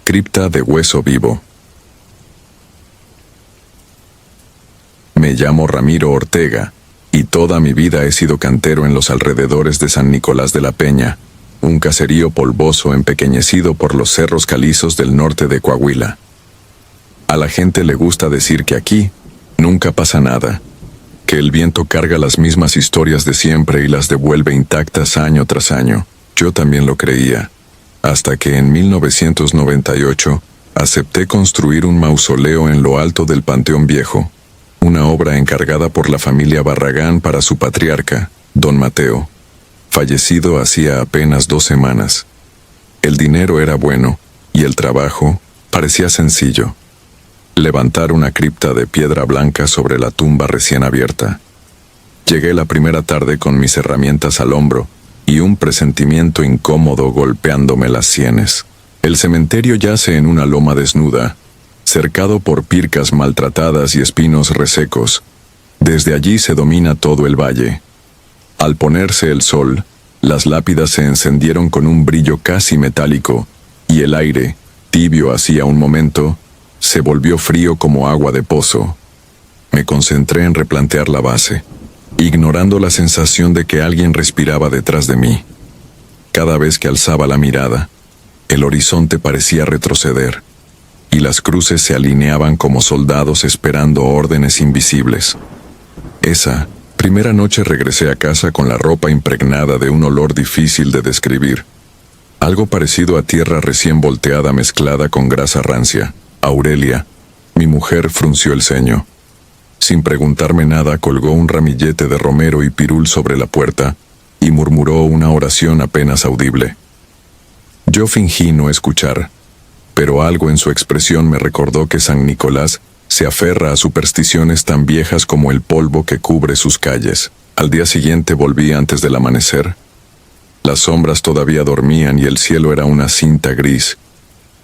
Cripta de hueso vivo. Me llamo Ramiro Ortega, y toda mi vida he sido cantero en los alrededores de San Nicolás de la Peña, un caserío polvoso empequeñecido por los cerros calizos del norte de Coahuila. A la gente le gusta decir que aquí nunca pasa nada, que el viento carga las mismas historias de siempre y las devuelve intactas año tras año. Yo también lo creía, hasta que en 1998 acepté construir un mausoleo en lo alto del Panteón Viejo, una obra encargada por la familia Barragán para su patriarca, don Mateo, fallecido hacía apenas 2 semanas. El dinero era bueno y el trabajo parecía sencillo. Levantar una cripta de piedra blanca sobre la tumba recién abierta. Llegué la primera tarde con mis herramientas al hombro y un presentimiento incómodo golpeándome las sienes. El cementerio yace en una loma desnuda, cercado por pircas maltratadas y espinos resecos. Desde allí se domina todo el valle. Al ponerse el sol, las lápidas se encendieron con un brillo casi metálico, y el aire, tibio hacía un momento, se volvió frío como agua de pozo. Me concentré en replantear la base, ignorando la sensación de que alguien respiraba detrás de mí. Cada vez que alzaba la mirada, el horizonte parecía retroceder, y las cruces se alineaban como soldados esperando órdenes invisibles. Esa primera noche regresé a casa con la ropa impregnada de un olor difícil de describir, algo parecido a tierra recién volteada mezclada con grasa rancia. Aurelia, mi mujer, frunció el ceño. Sin preguntarme nada, colgó un ramillete de romero y pirul sobre la puerta y murmuró una oración apenas audible. Yo fingí no escuchar, pero algo en su expresión me recordó que San Nicolás se aferra a supersticiones tan viejas como el polvo que cubre sus calles. Al día siguiente volví antes del amanecer. Las sombras todavía dormían y el cielo era una cinta gris.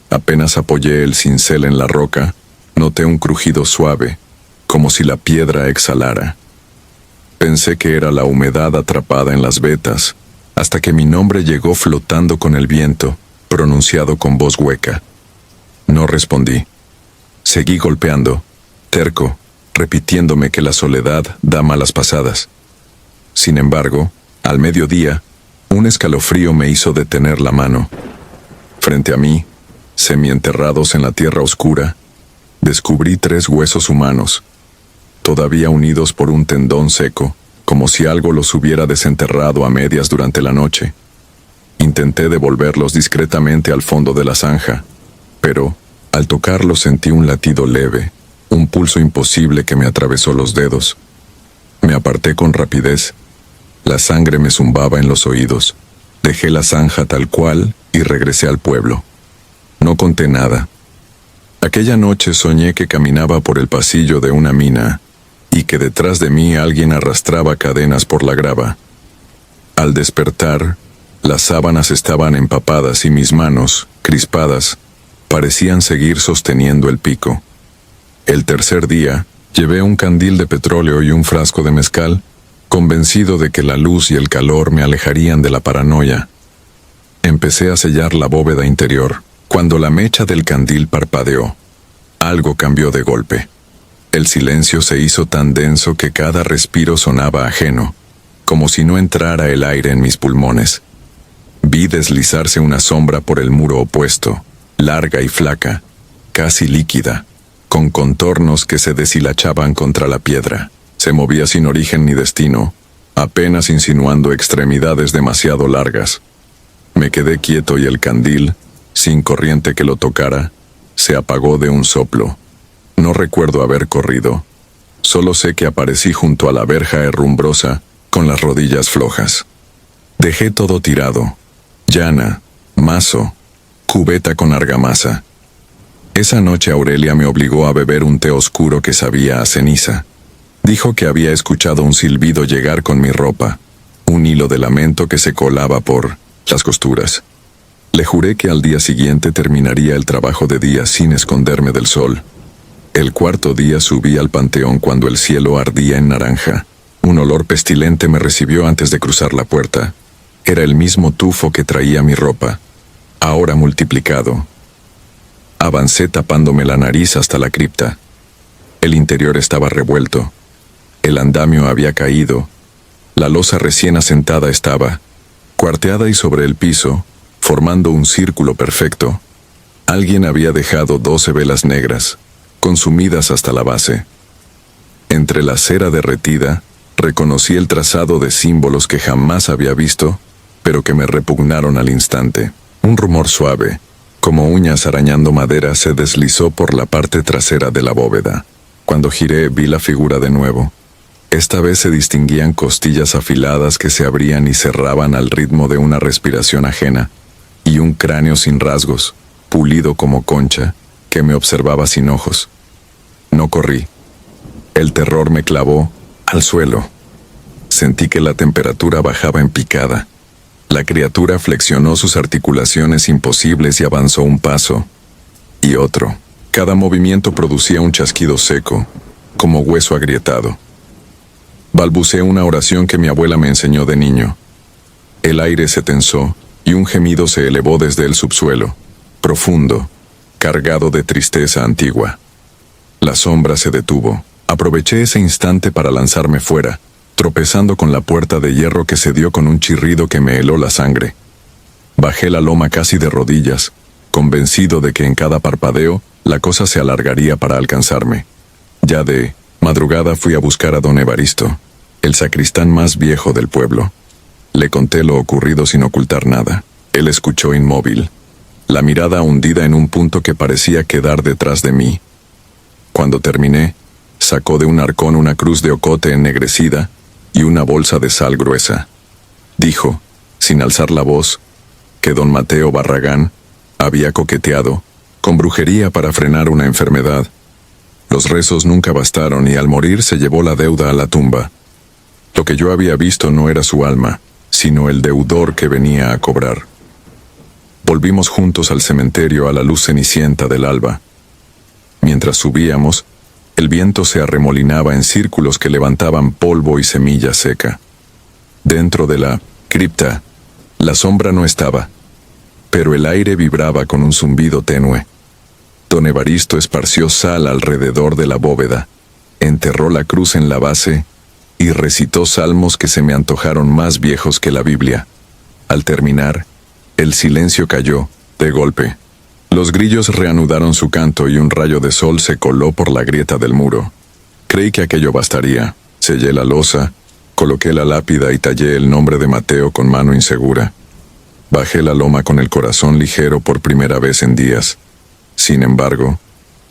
Apenas apoyé el cincel en la roca, noté un crujido suave, como si la piedra exhalara. Pensé que era la humedad atrapada en las vetas, hasta que mi nombre llegó flotando con el viento, pronunciado con voz hueca. No respondí. Seguí golpeando, terco, repitiéndome que la soledad da malas pasadas. Sin embargo, al mediodía, un escalofrío me hizo detener la mano. Frente a mí, semienterrados en la tierra oscura, descubrí 3 huesos humanos, todavía unidos por un tendón seco, como si algo los hubiera desenterrado a medias durante la noche. Intenté devolverlos discretamente al fondo de la zanja, pero, al tocarlos sentí un latido leve, un pulso imposible que me atravesó los dedos. Me aparté con rapidez. La sangre me zumbaba en los oídos. Dejé la zanja tal cual y regresé al pueblo. No conté nada. Aquella noche soñé que caminaba por el pasillo de una mina y que detrás de mí alguien arrastraba cadenas por la grava. Al despertar, las sábanas estaban empapadas y mis manos, crispadas, parecían seguir sosteniendo el pico. El tercer día, llevé un candil de petróleo y un frasco de mezcal, convencido de que la luz y el calor me alejarían de la paranoia. Empecé a sellar la bóveda interior, cuando la mecha del candil parpadeó. Algo cambió de golpe. El silencio se hizo tan denso que cada respiro sonaba ajeno, como si no entrara el aire en mis pulmones. Vi deslizarse una sombra por el muro opuesto, larga y flaca, casi líquida, con contornos que se deshilachaban contra la piedra. Se movía sin origen ni destino, apenas insinuando extremidades demasiado largas. Me quedé quieto y el candil, sin corriente que lo tocara, se apagó de un soplo. No recuerdo haber corrido. Solo sé que aparecí junto a la verja herrumbrosa, con las rodillas flojas. Dejé todo tirado: llana, mazo, cubeta con argamasa. Esa noche Aurelia me obligó a beber un té oscuro que sabía a ceniza. Dijo que había escuchado un silbido llegar con mi ropa, un hilo de lamento que se colaba por las costuras. Le juré que al día siguiente terminaría el trabajo de día sin esconderme del sol. El cuarto día subí al panteón cuando el cielo ardía en naranja. Un olor pestilente me recibió antes de cruzar la puerta. Era el mismo tufo que traía mi ropa, ahora multiplicado. Avancé tapándome la nariz hasta la cripta. El interior estaba revuelto. El andamio había caído. La losa recién asentada estaba, cuarteada y sobre el piso, formando un círculo perfecto. Alguien había dejado 12 velas negras, consumidas hasta la base. Entre la cera derretida, reconocí el trazado de símbolos que jamás había visto, pero que me repugnaron al instante. Un rumor suave, como uñas arañando madera, se deslizó por la parte trasera de la bóveda. Cuando giré, vi la figura de nuevo. Esta vez se distinguían costillas afiladas que se abrían y cerraban al ritmo de una respiración ajena, y un cráneo sin rasgos, pulido como concha, que me observaba sin ojos. No corrí. El terror me clavó al suelo. Sentí que la temperatura bajaba en picada. La criatura flexionó sus articulaciones imposibles y avanzó un paso y otro. Cada movimiento producía un chasquido seco, como hueso agrietado. Balbuceé una oración que mi abuela me enseñó de niño. El aire se tensó y un gemido se elevó desde el subsuelo, profundo, cargado de tristeza antigua. La sombra se detuvo. Aproveché ese instante para lanzarme fuera, tropezando con la puerta de hierro que se dio con un chirrido que me heló la sangre. Bajé la loma casi de rodillas, convencido de que en cada parpadeo la cosa se alargaría para alcanzarme. Ya de madrugada fui a buscar a don Evaristo, el sacristán más viejo del pueblo. Le conté lo ocurrido sin ocultar nada. Él escuchó inmóvil, la mirada hundida en un punto que parecía quedar detrás de mí. Cuando terminé, sacó de un arcón una cruz de ocote ennegrecida y una bolsa de sal gruesa. Dijo, sin alzar la voz, que don Mateo Barragán había coqueteado con brujería para frenar una enfermedad. Los rezos nunca bastaron y al morir se llevó la deuda a la tumba. Lo que yo había visto no era su alma, sino el deudor que venía a cobrar. Volvimos juntos al cementerio a la luz cenicienta del alba. Mientras subíamos, el viento se arremolinaba en círculos que levantaban polvo y semilla seca. Dentro de la cripta, la sombra no estaba, pero el aire vibraba con un zumbido tenue. Don Evaristo esparció sal alrededor de la bóveda, enterró la cruz en la base y recitó salmos que se me antojaron más viejos que la Biblia. Al terminar, el silencio cayó, de golpe. Los grillos reanudaron su canto y un rayo de sol se coló por la grieta del muro. Creí que aquello bastaría. Sellé la losa, coloqué la lápida y tallé el nombre de Mateo con mano insegura. Bajé la loma con el corazón ligero por primera vez en días. Sin embargo,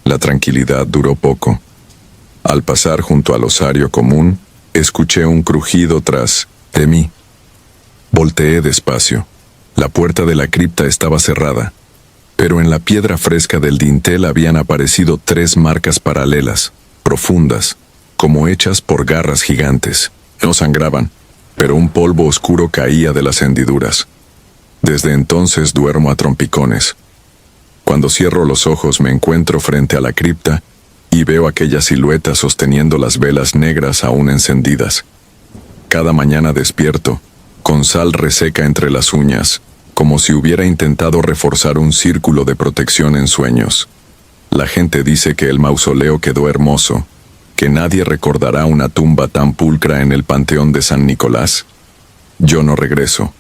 la tranquilidad duró poco. Al pasar junto al osario común, escuché un crujido tras de mí. Volteé despacio. La puerta de la cripta estaba cerrada, pero en la piedra fresca del dintel habían aparecido 3 marcas paralelas, profundas, como hechas por garras gigantes. No sangraban, pero un polvo oscuro caía de las hendiduras. Desde entonces duermo a trompicones. Cuando cierro los ojos me encuentro frente a la cripta y veo aquella silueta sosteniendo las velas negras aún encendidas. Cada mañana despierto, con sal reseca entre las uñas, como si hubiera intentado reforzar un círculo de protección en sueños. La gente dice que el mausoleo quedó hermoso, que nadie recordará una tumba tan pulcra en el panteón de San Nicolás. Yo no regreso.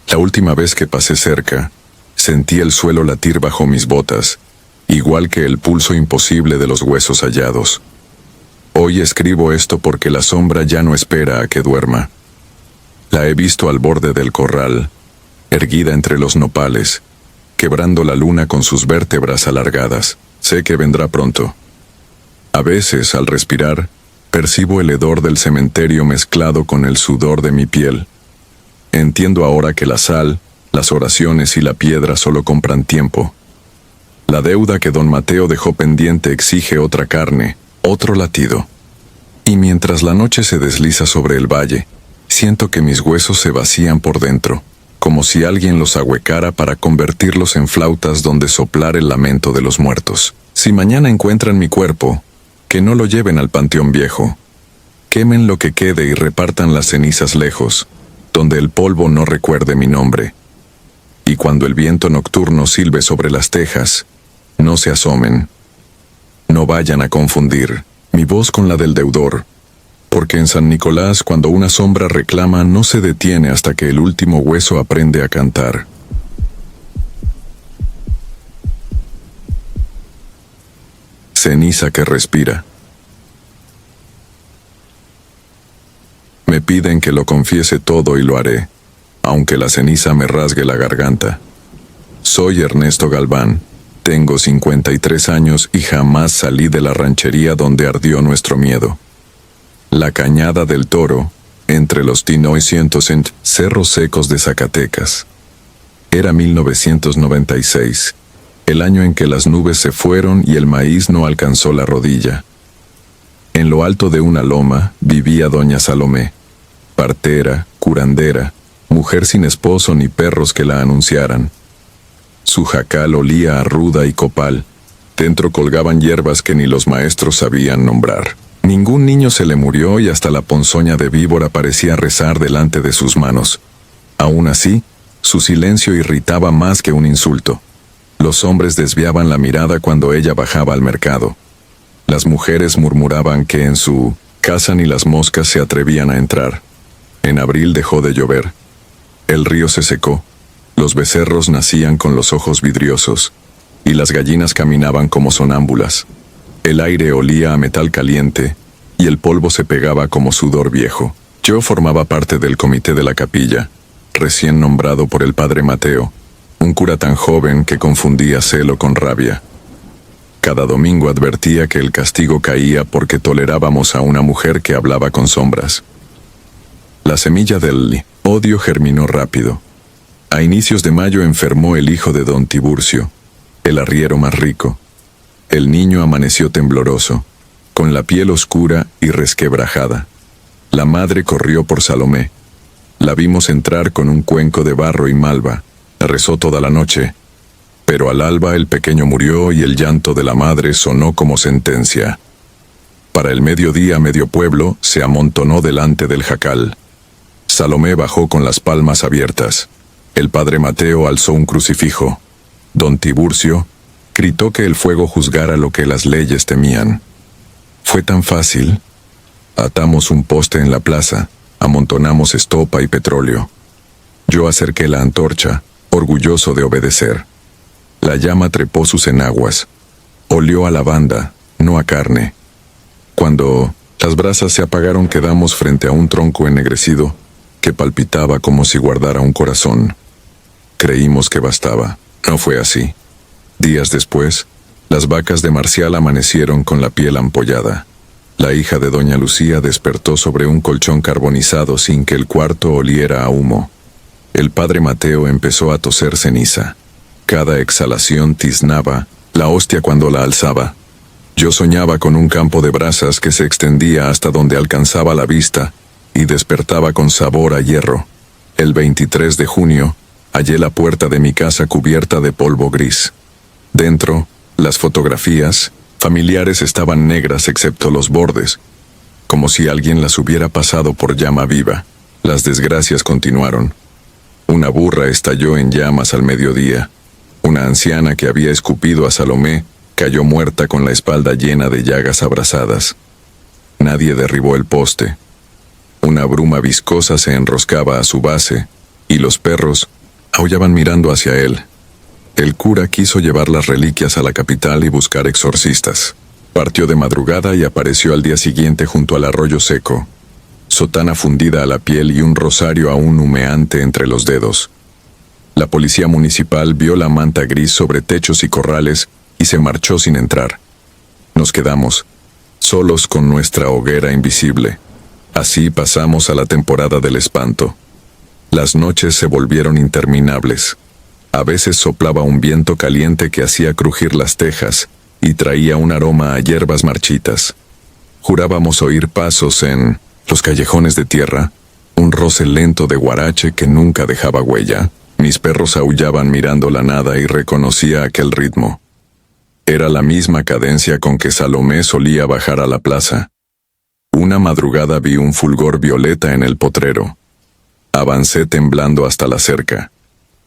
La última vez que pasé cerca, sentí el suelo latir bajo mis botas, igual que el pulso imposible de los huesos hallados. Hoy escribo esto porque la sombra ya no espera a que duerma. La he visto al borde del corral, erguida entre los nopales, quebrando la luna con sus vértebras alargadas. Sé que vendrá pronto. A veces, al respirar, percibo el hedor del cementerio mezclado con el sudor de mi piel. Entiendo ahora que la sal, las oraciones y la piedra solo compran tiempo. La deuda que don Mateo dejó pendiente exige otra carne, otro latido. Y mientras la noche se desliza sobre el valle, siento que mis huesos se vacían por dentro, como si alguien los ahuecara para convertirlos en flautas donde soplar el lamento de los muertos. Si mañana encuentran mi cuerpo, que no lo lleven al panteón viejo. Quemen lo que quede y repartan las cenizas lejos, donde el polvo no recuerde mi nombre. Y cuando el viento nocturno silbe sobre las tejas, No se asomen. No vayan a confundir mi voz con la del deudor, porque en San Nicolás, cuando una sombra reclama, no se detiene hasta que el último hueso aprende a cantar. Ceniza que respira. Me piden que lo confiese todo y lo haré, aunque la ceniza me rasgue la garganta. Soy Ernesto Galván, tengo 53 años y jamás salí de la ranchería donde ardió nuestro miedo. La Cañada del Toro, entre los Tinoicientos en Cerros Secos de Zacatecas. Era 1996, el año en que las nubes se fueron y el maíz no alcanzó la rodilla. En lo alto de una loma vivía doña Salomé, partera, curandera, mujer sin esposo ni perros que la anunciaran. Su jacal olía a ruda y copal. Dentro colgaban hierbas que ni los maestros sabían nombrar. Ningún niño se le murió y hasta la ponzoña de víbora parecía rezar delante de sus manos. Aún así, su silencio irritaba más que un insulto. Los hombres desviaban la mirada cuando ella bajaba al mercado. Las mujeres murmuraban que en su casa ni las moscas se atrevían a entrar. En abril dejó de llover. El río se secó. Los becerros nacían con los ojos vidriosos, y las gallinas caminaban como sonámbulas. El aire olía a metal caliente, y el polvo se pegaba como sudor viejo. Yo formaba parte del comité de la capilla, recién nombrado por el padre Mateo, un cura tan joven que confundía celo con rabia. Cada domingo advertía que el castigo caía porque tolerábamos a una mujer que hablaba con sombras. La semilla del odio germinó rápido. A inicios de mayo enfermó el hijo de don Tiburcio, el arriero más rico. El niño amaneció tembloroso, con la piel oscura y resquebrajada. La madre corrió por Salomé. La vimos entrar con un cuenco de barro y malva. Rezó toda la noche, pero al alba el pequeño murió y el llanto de la madre sonó como sentencia. Para el mediodía medio pueblo se amontonó delante del jacal. Salomé bajó con las palmas abiertas. El padre Mateo alzó un crucifijo. Don Tiburcio gritó que el fuego juzgara lo que las leyes temían. Fue tan fácil. Atamos un poste en la plaza, amontonamos estopa y petróleo. Yo acerqué la antorcha, orgulloso de obedecer. La llama trepó sus enaguas. Olió a lavanda, no a carne. Cuando las brasas se apagaron, quedamos frente a un tronco ennegrecido que palpitaba como si guardara un corazón. Creímos que bastaba. No fue así. Días después, las vacas de Marcial amanecieron con la piel ampollada. La hija de doña Lucía despertó sobre un colchón carbonizado sin que el cuarto oliera a humo. El padre Mateo empezó a toser ceniza. Cada exhalación tiznaba la hostia cuando la alzaba. Yo soñaba con un campo de brasas que se extendía hasta donde alcanzaba la vista y despertaba con sabor a hierro. El 23 de junio, hallé la puerta de mi casa cubierta de polvo gris. Dentro, las fotografías familiares estaban negras excepto los bordes, como si alguien las hubiera pasado por llama viva. Las desgracias continuaron. Una burra estalló en llamas al mediodía. Una anciana que había escupido a Salomé cayó muerta con la espalda llena de llagas abrasadas. Nadie derribó el poste. Una bruma viscosa se enroscaba a su base, y los perros aullaban mirando hacia él. El cura quiso llevar las reliquias a la capital y buscar exorcistas. Partió de madrugada y apareció al día siguiente junto al arroyo seco, sotana fundida a la piel y un rosario aún humeante entre los dedos. La policía municipal vio la manta gris sobre techos y corrales y se marchó sin entrar. Nos quedamos, solos con nuestra hoguera invisible. Así pasamos a la temporada del espanto. Las noches se volvieron interminables. A veces soplaba un viento caliente que hacía crujir las tejas y traía un aroma a hierbas marchitas. Jurábamos oír pasos en los callejones de tierra, un roce lento de guarache que nunca dejaba huella. Mis perros aullaban mirando la nada y reconocía aquel ritmo. Era la misma cadencia con que Salomé solía bajar a la plaza. Una madrugada vi un fulgor violeta en el potrero. Avancé temblando hasta la cerca.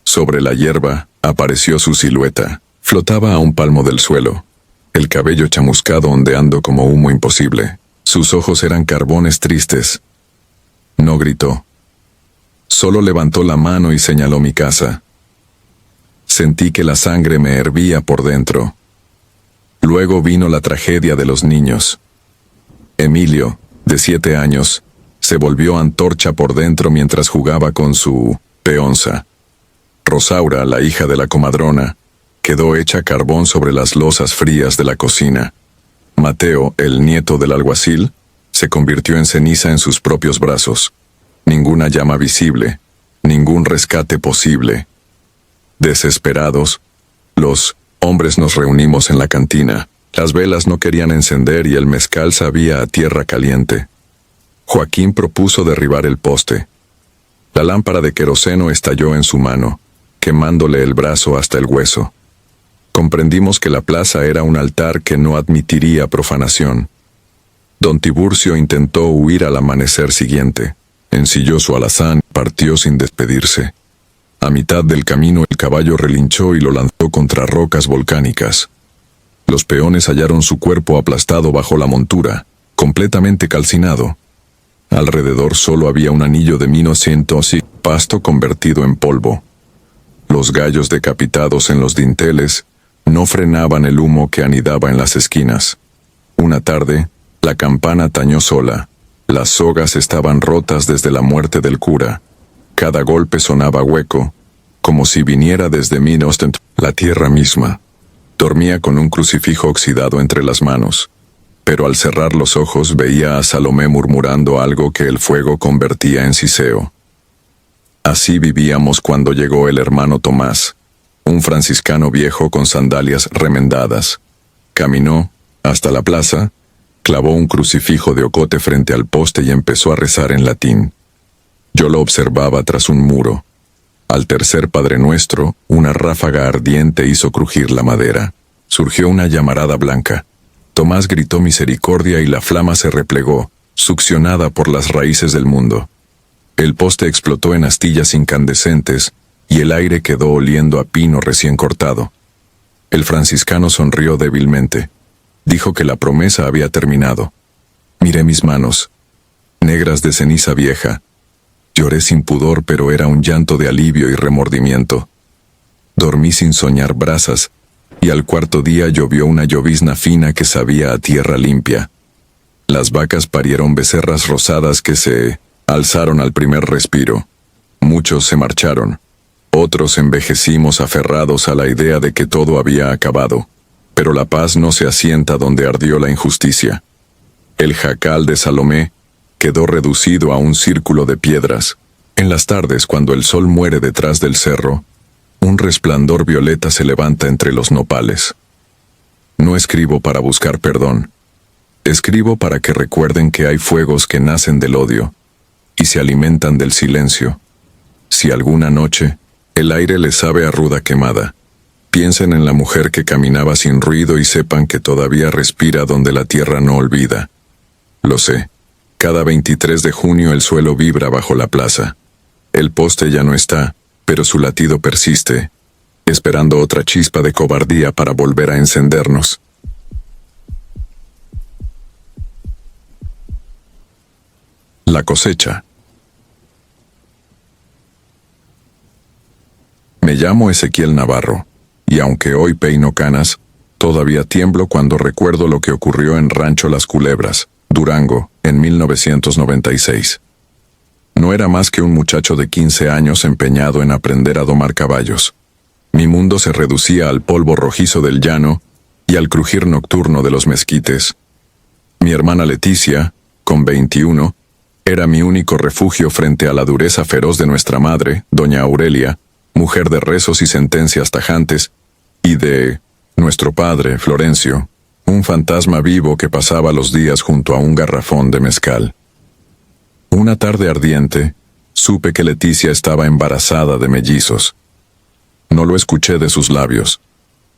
Sobre la hierba apareció su silueta, Flotaba a un palmo del suelo, el cabello chamuscado ondeando como humo imposible. Sus ojos eran carbones tristes. No gritó. Solo levantó la mano y señaló mi casa. Sentí que la sangre me hervía por dentro. Luego vino la tragedia de los niños. Emilio, de 7 años, se volvió antorcha por dentro mientras jugaba con su peonza. Rosaura, la hija de la comadrona, quedó hecha carbón sobre las losas frías de la cocina. Mateo, el nieto del alguacil, se convirtió en ceniza en sus propios brazos. Ninguna llama visible, ningún rescate posible. Desesperados, los hombres nos reunimos en la cantina. Las velas no querían encender y el mezcal sabía a tierra caliente. Joaquín propuso derribar el poste. La lámpara de queroseno estalló en su mano, quemándole el brazo hasta el hueso. Comprendimos que la plaza era un altar que no admitiría profanación. Don Tiburcio intentó huir al amanecer siguiente. Ensilló su alazán y partió sin despedirse. A mitad del camino el caballo relinchó y lo lanzó contra rocas volcánicas. Los peones hallaron su cuerpo aplastado bajo la montura, completamente calcinado. Alrededor solo había un anillo de minos y pasto convertido en polvo. Los gallos decapitados en los dinteles no frenaban el humo que anidaba en las esquinas. Una tarde, la campana tañó sola. Las sogas estaban rotas desde la muerte del cura. Cada golpe sonaba hueco, como si viniera desde Minos, la tierra misma. Dormía con un crucifijo oxidado entre las manos, pero al cerrar los ojos veía a Salomé murmurando algo que el fuego convertía en siseo. Así vivíamos cuando llegó el hermano Tomás, un franciscano viejo con sandalias remendadas. Caminó hasta la plaza, clavó un crucifijo de ocote frente al poste y empezó a rezar en latín. Yo lo observaba tras un muro. Al tercer Padre Nuestro, una ráfaga ardiente hizo crujir la madera. Surgió una llamarada blanca. Tomás gritó misericordia y la flama se replegó, succionada por las raíces del mundo. El poste explotó en astillas incandescentes y el aire quedó oliendo a pino recién cortado. El franciscano sonrió débilmente. Dijo que la promesa había terminado. Miré mis manos, negras de ceniza vieja. Lloré sin pudor, pero era un llanto de alivio y remordimiento. Dormí sin soñar brasas, y al cuarto día llovió una llovizna fina que sabía a tierra limpia. Las vacas parieron becerras rosadas que se alzaron al primer respiro. Muchos se marcharon. Otros envejecimos aferrados a la idea de que todo había acabado. Pero la paz no se asienta donde ardió la injusticia. El jacal de Salomé quedó reducido a un círculo de piedras. En las tardes, cuando el sol muere detrás del cerro, un resplandor violeta se levanta entre los nopales. No escribo para buscar perdón. Escribo para que recuerden que hay fuegos que nacen del odio y se alimentan del silencio. Si alguna noche el aire les sabe a ruda quemada, piensen en la mujer que caminaba sin ruido y sepan que todavía respira donde la tierra no olvida. Lo sé. Cada 23 de junio el suelo vibra bajo la plaza. El poste ya no está, pero su latido persiste, esperando otra chispa de cobardía para volver a encendernos. La cosecha. Me llamo Ezequiel Navarro, y aunque hoy peino canas, todavía tiemblo cuando recuerdo lo que ocurrió en Rancho Las Culebras, Durango, en 1996. No era más que un muchacho de 15 años empeñado en aprender a domar caballos. Mi mundo se reducía al polvo rojizo del llano y al crujir nocturno de los mezquites. Mi hermana Leticia, con 21, era mi único refugio frente a la dureza feroz de nuestra madre, doña Aurelia, mujer de rezos y sentencias tajantes, y de nuestro padre, Florencio, un fantasma vivo que pasaba los días junto a un garrafón de mezcal. Una tarde ardiente, supe que Leticia estaba embarazada de mellizos. No lo escuché de sus labios.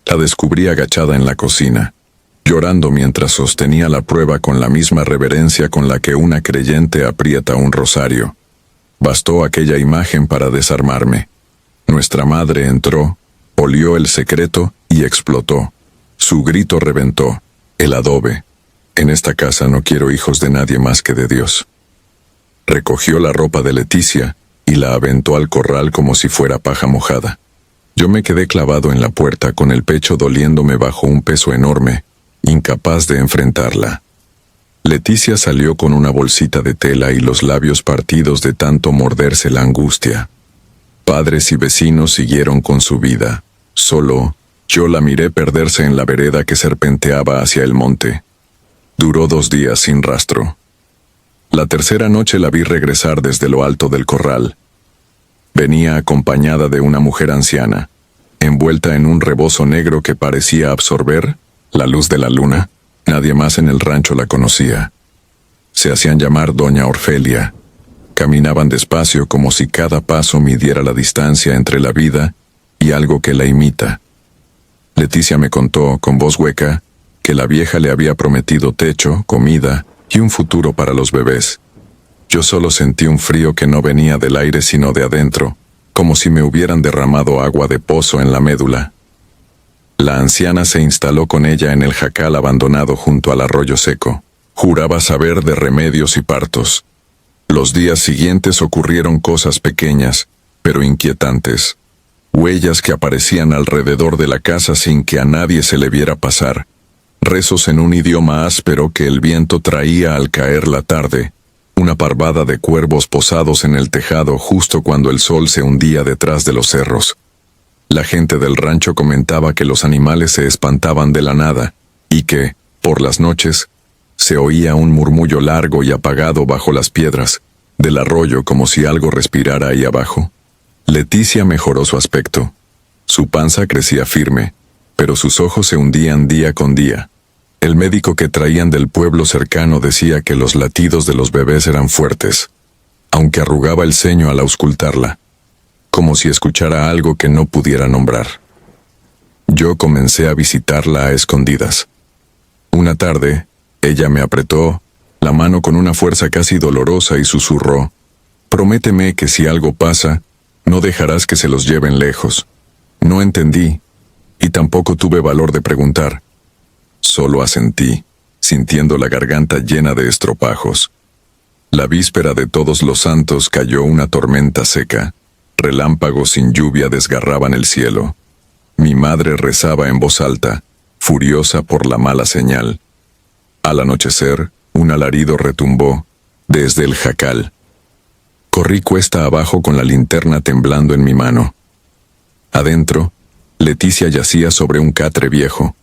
La descubrí agachada en la cocina, llorando mientras sostenía la prueba con la misma reverencia con la que una creyente aprieta un rosario. Bastó aquella imagen para desarmarme. Nuestra madre entró, olió el secreto y y explotó. Su grito reventó el adobe. En esta casa no quiero hijos de nadie más que de Dios. Recogió la ropa de Leticia y la aventó al corral como si fuera paja mojada. Yo me quedé clavado en la puerta con el pecho doliéndome bajo un peso enorme, incapaz de enfrentarla. Leticia salió con una bolsita de tela y los labios partidos de tanto morderse la angustia. Padres y vecinos siguieron con su vida. Solo yo la miré perderse en la vereda que serpenteaba hacia el monte. Duró 2 días sin rastro. La tercera noche la vi regresar desde lo alto del corral. Venía acompañada de una mujer anciana, envuelta en un rebozo negro que parecía absorber la luz de la luna. Nadie más en el rancho la conocía. Se hacían llamar Doña Orfelia. Caminaban despacio como si cada paso midiera la distancia entre la vida y algo que la imita. Leticia me contó, con voz hueca, que la vieja le había prometido techo, comida y un futuro para los bebés. Yo solo sentí un frío que no venía del aire sino de adentro, como si me hubieran derramado agua de pozo en la médula. La anciana se instaló con ella en el jacal abandonado junto al arroyo seco. Juraba saber de remedios y partos. Los días siguientes ocurrieron cosas pequeñas, pero inquietantes. Huellas que aparecían alrededor de la casa sin que a nadie se le viera pasar. Rezos en un idioma áspero que el viento traía al caer la tarde. Una parvada de cuervos posados en el tejado justo cuando el sol se hundía detrás de los cerros. La gente del rancho comentaba que los animales se espantaban de la nada y que, por las noches, se oía un murmullo largo y apagado bajo las piedras del arroyo como si algo respirara ahí abajo. Leticia mejoró su aspecto. Su panza crecía firme, pero sus ojos se hundían día con día. El médico que traían del pueblo cercano decía que los latidos de los bebés eran fuertes, aunque arrugaba el ceño al auscultarla, como si escuchara algo que no pudiera nombrar. Yo comencé a visitarla a escondidas. Una tarde, ella me apretó la mano con una fuerza casi dolorosa y susurró: «Prométeme que si algo pasa, no dejarás que se los lleven lejos». No entendí, y tampoco tuve valor de preguntar. Solo asentí, sintiendo la garganta llena de estropajos. La víspera de Todos los Santos cayó una tormenta seca. Relámpagos sin lluvia desgarraban el cielo. Mi madre rezaba en voz alta, furiosa por la mala señal. Al anochecer, un alarido retumbó desde el jacal. Corrí cuesta abajo con la linterna temblando en mi mano. Adentro, Leticia yacía sobre un catre viejo.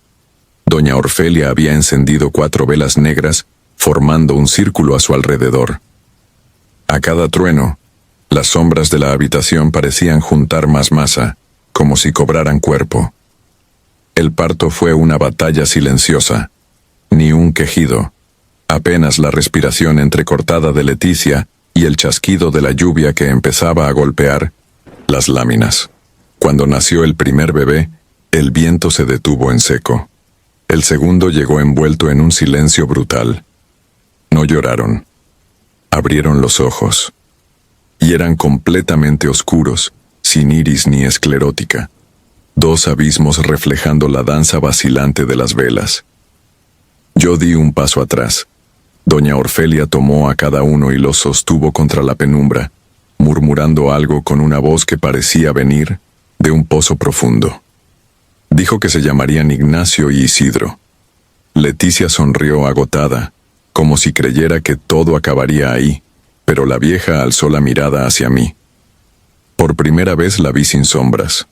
Doña Orfelia había encendido 4 velas negras, formando un círculo a su alrededor. A cada trueno, las sombras de la habitación parecían juntar más masa, como si cobraran cuerpo. El parto fue una batalla silenciosa. Ni un quejido. Apenas la respiración entrecortada de Leticia y el chasquido de la lluvia que empezaba a golpear las láminas. Cuando nació el primer bebé, el viento se detuvo en seco. El segundo llegó envuelto en un silencio brutal. No lloraron. Abrieron los ojos. Y eran completamente oscuros, sin iris ni esclerótica. 2 abismos reflejando la danza vacilante de las velas. Yo di un paso atrás. Doña Orfelia tomó a cada uno y los sostuvo contra la penumbra, murmurando algo con una voz que parecía venir de un pozo profundo. Dijo que se llamarían Ignacio y Isidro. Leticia sonrió agotada, como si creyera que todo acabaría ahí, pero la vieja alzó la mirada hacia mí. Por primera vez la vi sin sombras.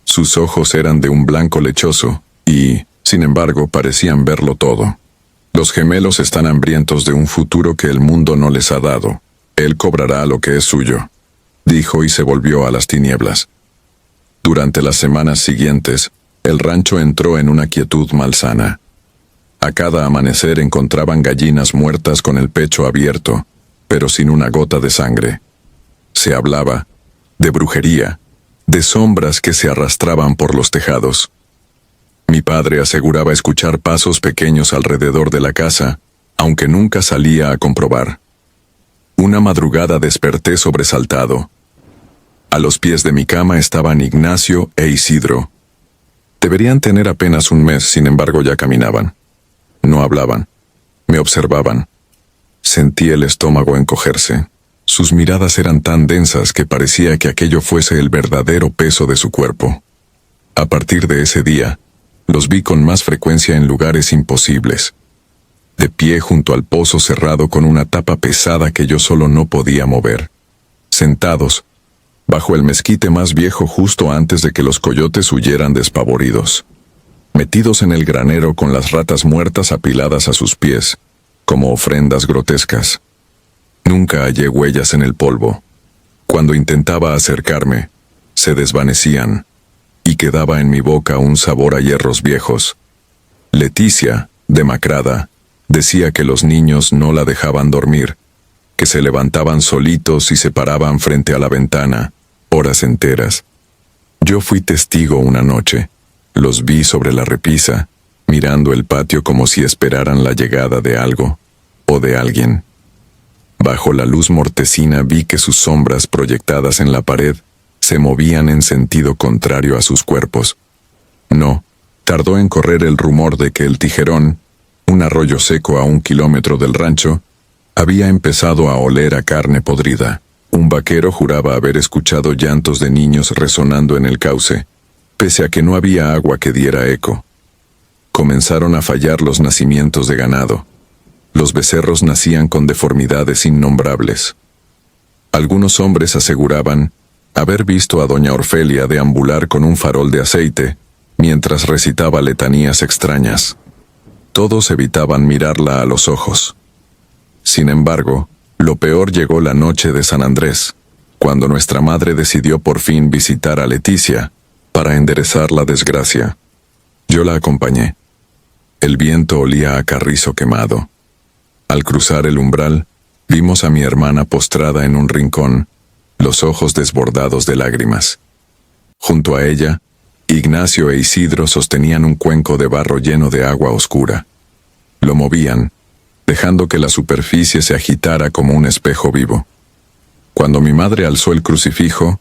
Sus ojos eran de un blanco lechoso y, sin embargo, parecían verlo todo. Los gemelos están hambrientos de un futuro que el mundo no les ha dado. Él cobrará lo que es suyo, dijo y se volvió a las tinieblas. Durante las semanas siguientes, el rancho entró en una quietud malsana. A cada amanecer encontraban gallinas muertas con el pecho abierto, pero sin una gota de sangre. Se hablaba de brujería, de sombras que se arrastraban por los tejados. Mi padre aseguraba escuchar pasos pequeños alrededor de la casa, aunque nunca salía a comprobar. Una madrugada desperté sobresaltado. A los pies de mi cama estaban Ignacio e Isidro. Deberían tener apenas un mes, sin embargo ya caminaban. No hablaban. Me observaban. Sentí el estómago encogerse. Sus miradas eran tan densas que parecía que aquello fuese el verdadero peso de su cuerpo. A partir de ese día, los vi con más frecuencia en lugares imposibles. De pie junto al pozo cerrado con una tapa pesada que yo solo no podía mover. Sentados, bajo el mezquite más viejo justo antes de que los coyotes huyeran despavoridos. Metidos en el granero con las ratas muertas apiladas a sus pies, como ofrendas grotescas. Nunca hallé huellas en el polvo. Cuando intentaba acercarme, se desvanecían, y quedaba en mi boca un sabor a hierros viejos. Leticia, demacrada, decía que los niños no la dejaban dormir, que se levantaban solitos y se paraban frente a la ventana, horas enteras. Yo fui testigo una noche. Los vi sobre la repisa, mirando el patio como si esperaran la llegada de algo, o de alguien. Bajo la luz mortecina vi que sus sombras proyectadas en la pared se movían en sentido contrario a sus cuerpos. No, tardó en correr el rumor de que el Tijerón, un arroyo seco a 1 kilómetro del rancho, había empezado a oler a carne podrida. Un vaquero juraba haber escuchado llantos de niños resonando en el cauce, pese a que no había agua que diera eco. Comenzaron a fallar los nacimientos de ganado. Los becerros nacían con deformidades innombrables. Algunos hombres aseguraban haber visto a doña Orfelia deambular con un farol de aceite, mientras recitaba letanías extrañas. Todos evitaban mirarla a los ojos. Sin embargo, lo peor llegó la noche de San Andrés, cuando nuestra madre decidió por fin visitar a Leticia, para enderezar la desgracia. Yo la acompañé. El viento olía a carrizo quemado. Al cruzar el umbral, vimos a mi hermana postrada en un rincón, los ojos desbordados de lágrimas. Junto a ella, Ignacio e Isidro sostenían un cuenco de barro lleno de agua oscura. Lo movían, dejando que la superficie se agitara como un espejo vivo. Cuando mi madre alzó el crucifijo,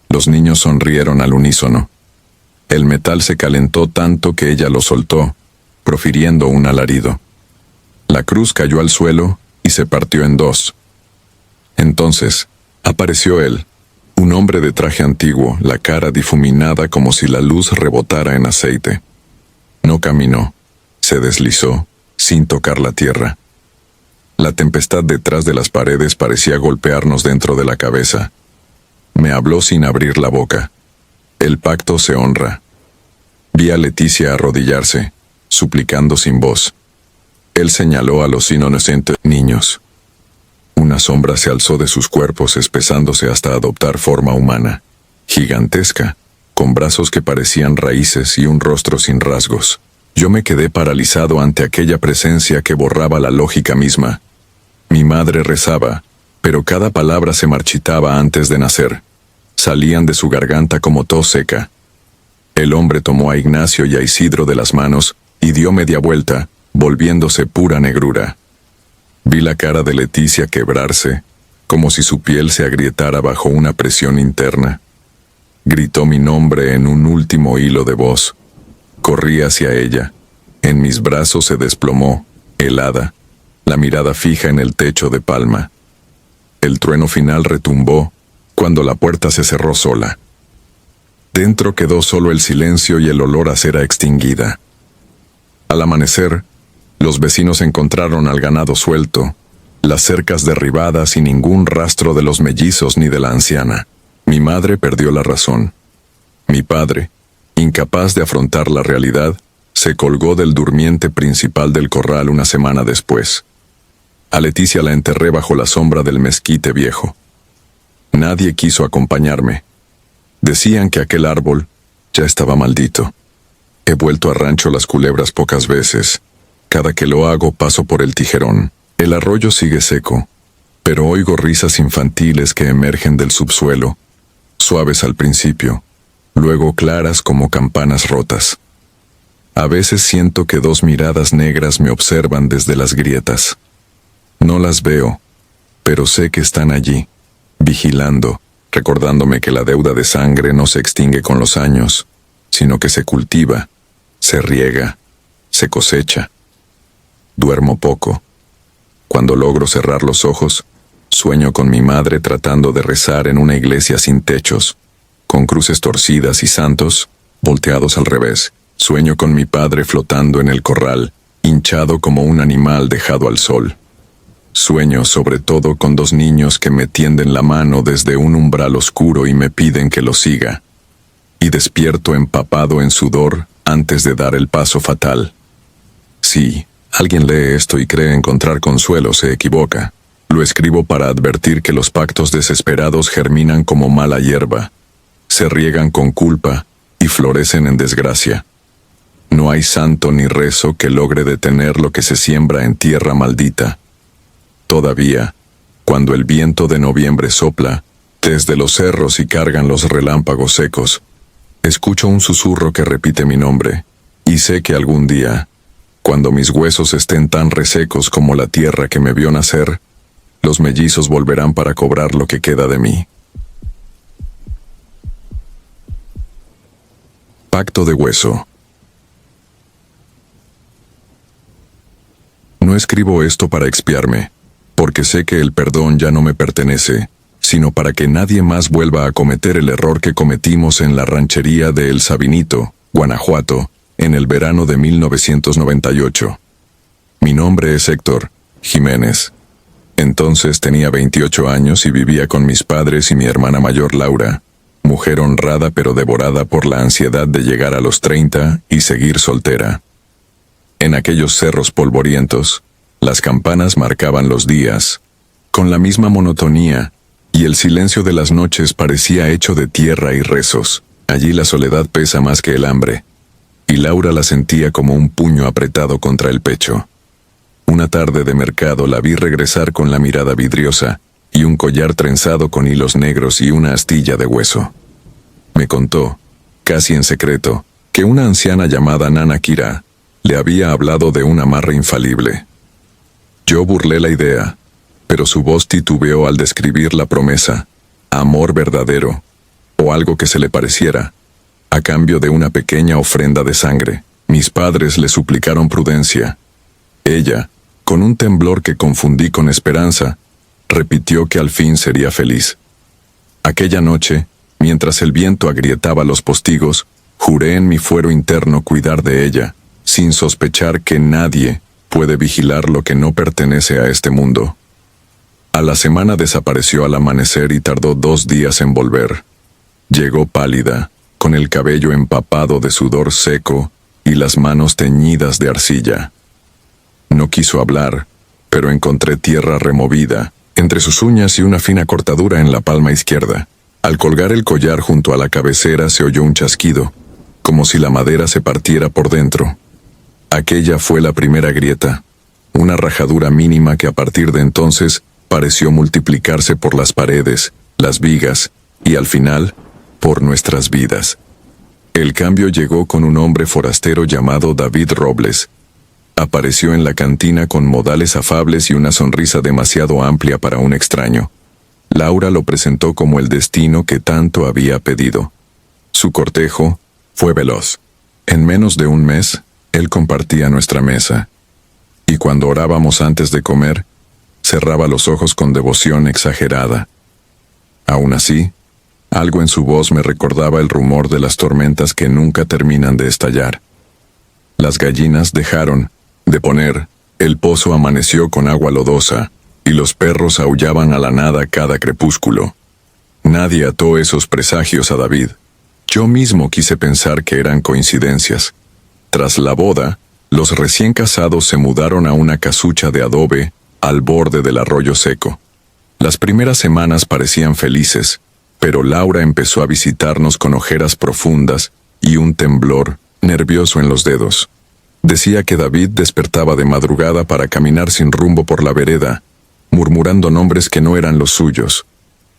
los niños sonrieron al unísono. El metal se calentó tanto que ella lo soltó, profiriendo un alarido. La cruz cayó al suelo y se partió en dos. Entonces, apareció él, un hombre de traje antiguo, la cara difuminada como si la luz rebotara en aceite. No caminó, se deslizó, sin tocar la tierra. La tempestad detrás de las paredes parecía golpearnos dentro de la cabeza. Me habló sin abrir la boca. El pacto se honra. Vi a Leticia arrodillarse, suplicando sin voz. Él señaló a los inocentes niños. Una sombra se alzó de sus cuerpos espesándose hasta adoptar forma humana, gigantesca, con brazos que parecían raíces y un rostro sin rasgos. Yo me quedé paralizado ante aquella presencia que borraba la lógica misma. Mi madre rezaba, pero cada palabra se marchitaba antes de nacer. Salían de su garganta como tos seca. El hombre tomó a Ignacio y a Isidro de las manos y dio media vuelta, volviéndose pura negrura. Vi la cara de Leticia quebrarse, como si su piel se agrietara bajo una presión interna. Gritó mi nombre en un último hilo de voz. Corrí hacia ella. En mis brazos se desplomó, helada, la mirada fija en el techo de palma. El trueno final retumbó cuando la puerta se cerró sola. Dentro quedó solo el silencio y el olor a cera extinguida. Al amanecer, los vecinos encontraron al ganado suelto, las cercas derribadas y ningún rastro de los mellizos ni de la anciana. Mi madre perdió la razón. Mi padre, incapaz de afrontar la realidad, se colgó del durmiente principal del corral una semana después. A Leticia la enterré bajo la sombra del mezquite viejo. Nadie quiso acompañarme. Decían que aquel árbol ya estaba maldito. He vuelto a Rancho Las Culebras pocas veces. Cada que lo hago paso por el Tijerón. El arroyo sigue seco, pero oigo risas infantiles que emergen del subsuelo, suaves al principio, luego claras como campanas rotas. A veces siento que 2 miradas negras me observan desde las grietas. No las veo, pero sé que están allí, vigilando, recordándome que la deuda de sangre no se extingue con los años, sino que se cultiva, se riega, se cosecha. Duermo poco. Cuando logro cerrar los ojos, sueño con mi madre tratando de rezar en una iglesia sin techos, con cruces torcidas y santos volteados al revés. Sueño con mi padre flotando en el corral, hinchado como un animal dejado al sol. Sueño sobre todo con 2 niños que me tienden la mano desde un umbral oscuro y me piden que los siga. Y despierto empapado en sudor antes de dar el paso fatal. Si alguien lee esto y cree encontrar consuelo, se equivoca. Lo escribo para advertir que los pactos desesperados germinan como mala hierba, se riegan con culpa y florecen en desgracia. No hay santo ni rezo que logre detener lo que se siembra en tierra maldita. Todavía, cuando el viento de noviembre sopla desde los cerros y cargan los relámpagos secos, escucho un susurro que repite mi nombre, y sé que algún día, cuando mis huesos estén tan resecos como la tierra que me vio nacer, los mellizos volverán para cobrar lo que queda de mí. Pacto de hueso. No escribo esto para expiarme, porque sé que el perdón ya no me pertenece, sino para que nadie más vuelva a cometer el error que cometimos en la ranchería de El Sabinito, Guanajuato, en el verano de 1998. Mi nombre es Héctor Jiménez. Entonces tenía 28 años y vivía con mis padres y mi hermana mayor Laura, mujer honrada pero devorada por la ansiedad de llegar a los 30 y seguir soltera. En aquellos cerros polvorientos, las campanas marcaban los días, con la misma monotonía, y el silencio de las noches parecía hecho de tierra y rezos. Allí la soledad pesa más que el hambre, y Laura la sentía como un puño apretado contra el pecho. Una tarde de mercado la vi regresar con la mirada vidriosa y un collar trenzado con hilos negros y una astilla de hueso. Me contó, casi en secreto, que una anciana llamada Nana Kira le había hablado de un amarre infalible. Yo burlé la idea, pero su voz titubeó al describir la promesa, amor verdadero, o algo que se le pareciera, a cambio de una pequeña ofrenda de sangre. Mis padres le suplicaron prudencia. Ella, con un temblor que confundí con esperanza, repitió que al fin sería feliz. Aquella noche, mientras el viento agrietaba los postigos, juré en mi fuero interno cuidar de ella, sin sospechar que nadie puede vigilar lo que no pertenece a este mundo. A la semana desapareció al amanecer y tardó 2 días en volver. Llegó pálida, con el cabello empapado de sudor seco y las manos teñidas de arcilla. No quiso hablar, pero encontré tierra removida, entre sus uñas y una fina cortadura en la palma izquierda. Al colgar el collar junto a la cabecera se oyó un chasquido, como si la madera se partiera por dentro. Aquella fue la primera grieta, una rajadura mínima que a partir de entonces pareció multiplicarse por las paredes, las vigas y al final, por nuestras vidas. El cambio llegó con un hombre forastero llamado David Robles. Apareció en la cantina con modales afables y una sonrisa demasiado amplia para un extraño. Laura lo presentó como el destino que tanto había pedido. Su cortejo fue veloz. En menos de un mes, él compartía nuestra mesa. Y cuando orábamos antes de comer, cerraba los ojos con devoción exagerada. Aún así, algo en su voz me recordaba el rumor de las tormentas que nunca terminan de estallar. Las gallinas dejaron de poner, el pozo amaneció con agua lodosa, y los perros aullaban a la nada cada crepúsculo. Nadie ató esos presagios a David. Yo mismo quise pensar que eran coincidencias. Tras la boda, los recién casados se mudaron a una casucha de adobe al borde del arroyo seco. Las primeras semanas parecían felices, pero Laura empezó a visitarnos con ojeras profundas y un temblor nervioso en los dedos. Decía que David despertaba de madrugada para caminar sin rumbo por la vereda, murmurando nombres que no eran los suyos.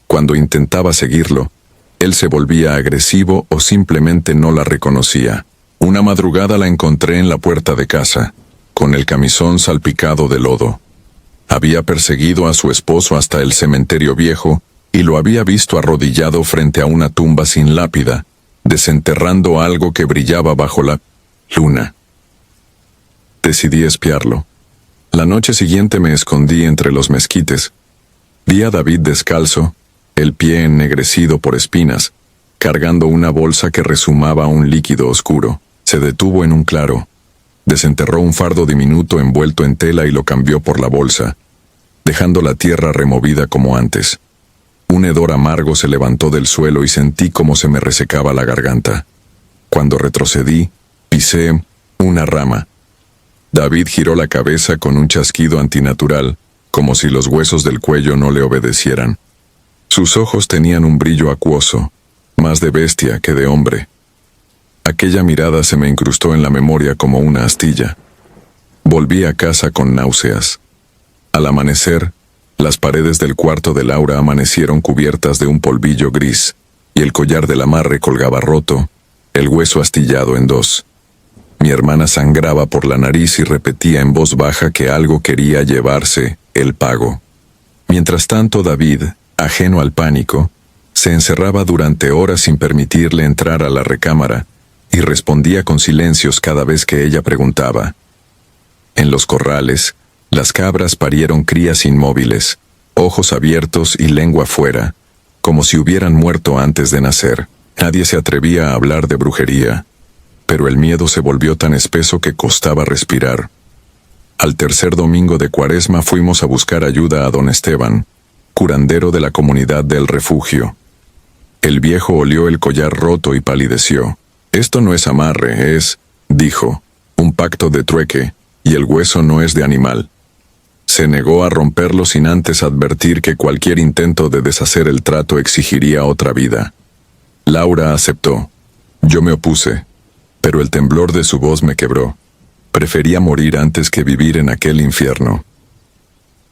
Cuando intentaba seguirlo, él se volvía agresivo o simplemente no la reconocía. Una madrugada la encontré en la puerta de casa, con el camisón salpicado de lodo. Había perseguido a su esposo hasta el cementerio viejo y lo había visto arrodillado frente a una tumba sin lápida, desenterrando algo que brillaba bajo la luna. Decidí espiarlo. La noche siguiente me escondí entre los mezquites. Vi a David descalzo, el pie ennegrecido por espinas, cargando una bolsa que rezumaba un líquido oscuro. Se detuvo en un claro. Desenterró un fardo diminuto envuelto en tela y lo cambió por la bolsa, dejando la tierra removida como antes. Un hedor amargo se levantó del suelo y sentí cómo se me resecaba la garganta. Cuando retrocedí, pisé una rama. David giró la cabeza con un chasquido antinatural, como si los huesos del cuello no le obedecieran. Sus ojos tenían un brillo acuoso, más de bestia que de hombre. Aquella mirada se me incrustó en la memoria como una astilla. Volví a casa con náuseas. Al amanecer, las paredes del cuarto de Laura amanecieron cubiertas de un polvillo gris, y el collar del amarre colgaba roto, el hueso astillado en dos. Mi hermana sangraba por la nariz y repetía en voz baja que algo quería llevarse el pago. Mientras tanto, David, ajeno al pánico, se encerraba durante horas sin permitirle entrar a la recámara, y respondía con silencios cada vez que ella preguntaba. En los corrales, las cabras parieron crías inmóviles, ojos abiertos y lengua fuera, como si hubieran muerto antes de nacer. Nadie se atrevía a hablar de brujería, pero el miedo se volvió tan espeso que costaba respirar. Al tercer domingo de Cuaresma fuimos a buscar ayuda a don Esteban, curandero de la comunidad del refugio. El viejo olió el collar roto y palideció. «Esto no es amarre, dijo, un pacto de trueque, y el hueso no es de animal». Se negó a romperlo sin antes advertir que cualquier intento de deshacer el trato exigiría otra vida. Laura aceptó. Yo me opuse, pero el temblor de su voz me quebró. Prefería morir antes que vivir en aquel infierno.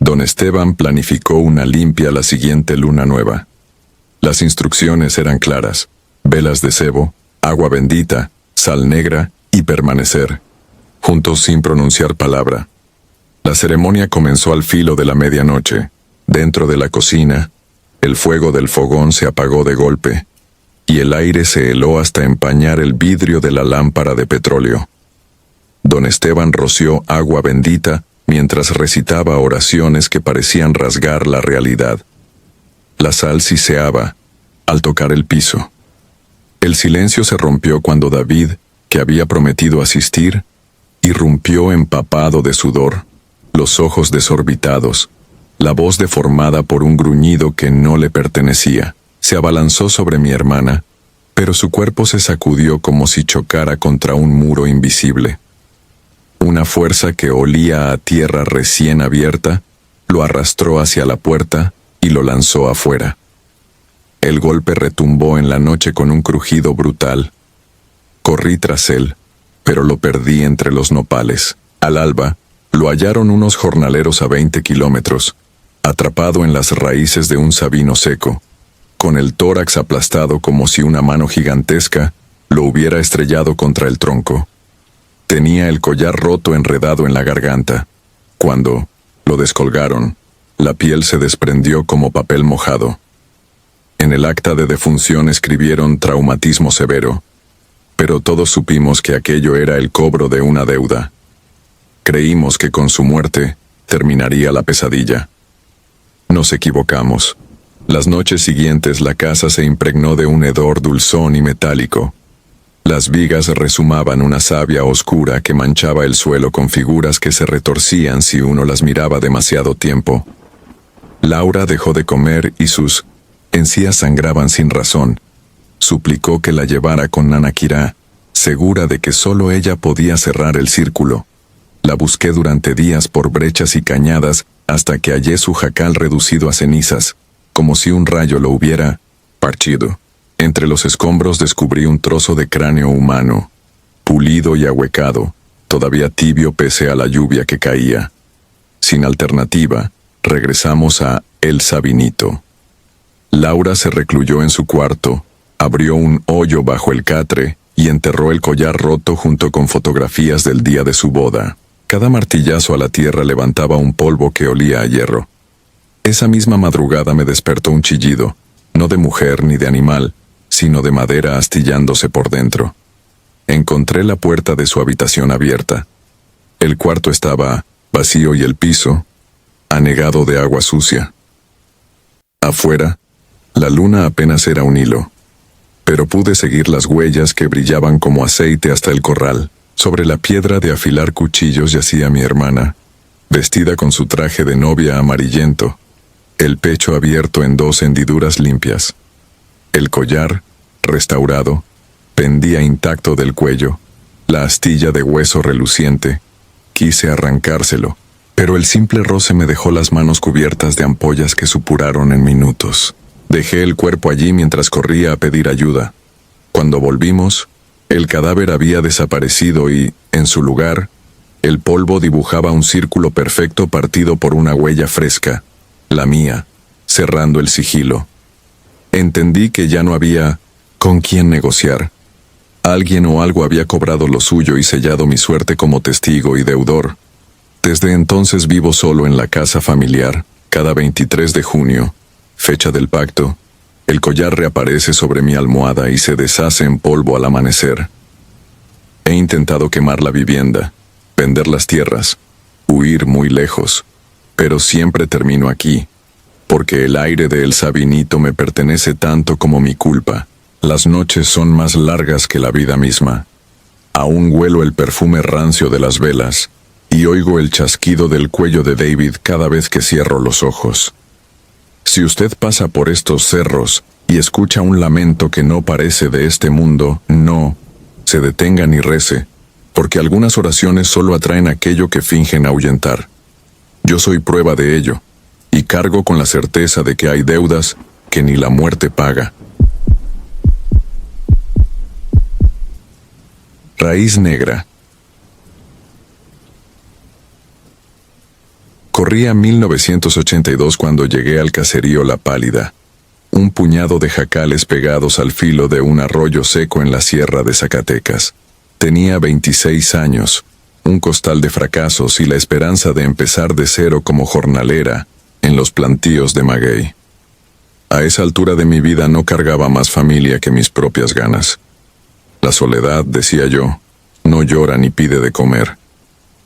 Don Esteban planificó una limpia la siguiente luna nueva. Las instrucciones eran claras: velas de cebo, agua bendita, sal negra y permanecer, juntos sin pronunciar palabra. La ceremonia comenzó al filo de la medianoche. Dentro de la cocina, el fuego del fogón se apagó de golpe, y el aire se heló hasta empañar el vidrio de la lámpara de petróleo. Don Esteban roció agua bendita mientras recitaba oraciones que parecían rasgar la realidad. La sal siseaba al tocar el piso. El silencio se rompió cuando David, que había prometido asistir, irrumpió empapado de sudor, los ojos desorbitados, la voz deformada por un gruñido que no le pertenecía. Se abalanzó sobre mi hermana, pero su cuerpo se sacudió como si chocara contra un muro invisible. Una fuerza que olía a tierra recién abierta lo arrastró hacia la puerta y lo lanzó afuera. El golpe retumbó en la noche con un crujido brutal. Corrí tras él, pero lo perdí entre los nopales. Al alba, lo hallaron unos jornaleros a 20 kilómetros, atrapado en las raíces de un sabino seco, con el tórax aplastado como si una mano gigantesca lo hubiera estrellado contra el tronco. Tenía el collar roto enredado en la garganta. Cuando lo descolgaron, la piel se desprendió como papel mojado. En el acta de defunción escribieron traumatismo severo, pero todos supimos que aquello era el cobro de una deuda. Creímos que con su muerte terminaría la pesadilla. Nos equivocamos. Las noches siguientes la casa se impregnó de un hedor dulzón y metálico. Las vigas rezumaban una savia oscura que manchaba el suelo con figuras que se retorcían si uno las miraba demasiado tiempo. Laura dejó de comer y sus encías sangraban sin razón. Suplicó que la llevara con Nana Kirá, segura de que solo ella podía cerrar el círculo. La busqué durante días por brechas y cañadas hasta que hallé su jacal reducido a cenizas, como si un rayo lo hubiera partido. Entre los escombros descubrí un trozo de cráneo humano, pulido y ahuecado, todavía tibio pese a la lluvia que caía. Sin alternativa, regresamos a El Sabinito. Laura se recluyó en su cuarto, abrió un hoyo bajo el catre y enterró el collar roto junto con fotografías del día de su boda. Cada martillazo a la tierra levantaba un polvo que olía a hierro. Esa misma madrugada me despertó un chillido, no de mujer ni de animal, sino de madera astillándose por dentro. Encontré la puerta de su habitación abierta. El cuarto estaba vacío y el piso anegado de agua sucia. Afuera, la luna apenas era un hilo, pero pude seguir las huellas que brillaban como aceite hasta el corral. Sobre la piedra de afilar cuchillos yacía mi hermana, vestida con su traje de novia amarillento, el pecho abierto en 2 hendiduras limpias. El collar, restaurado, pendía intacto del cuello, la astilla de hueso reluciente. Quise arrancárselo, pero el simple roce me dejó las manos cubiertas de ampollas que supuraron en minutos. Dejé el cuerpo allí mientras corría a pedir ayuda. Cuando volvimos, el cadáver había desaparecido y, en su lugar, el polvo dibujaba un círculo perfecto partido por una huella fresca, la mía, cerrando el sigilo. Entendí que ya no había con quién negociar. Alguien o algo había cobrado lo suyo y sellado mi suerte como testigo y deudor. Desde entonces vivo solo en la casa familiar. Cada 23 de junio, fecha del pacto, el collar reaparece sobre mi almohada y se deshace en polvo al amanecer. He intentado quemar la vivienda, vender las tierras, huir muy lejos, pero siempre termino aquí, porque el aire de El Sabinito me pertenece tanto como mi culpa. Las noches son más largas que la vida misma. Aún huelo el perfume rancio de las velas y oigo el chasquido del cuello de David cada vez que cierro los ojos. Si usted pasa por estos cerros y escucha un lamento que no parece de este mundo, no se detenga ni rece, porque algunas oraciones solo atraen aquello que fingen ahuyentar. Yo soy prueba de ello, y cargo con la certeza de que hay deudas que ni la muerte paga. Raíz negra. Corría 1982 cuando llegué al caserío La Pálida, un puñado de jacales pegados al filo de un arroyo seco en la sierra de Zacatecas. Tenía 26 años, un costal de fracasos y la esperanza de empezar de cero como jornalera en los plantíos de maguey. A esa altura de mi vida no cargaba más familia que mis propias ganas. La soledad, decía yo, no llora ni pide de comer.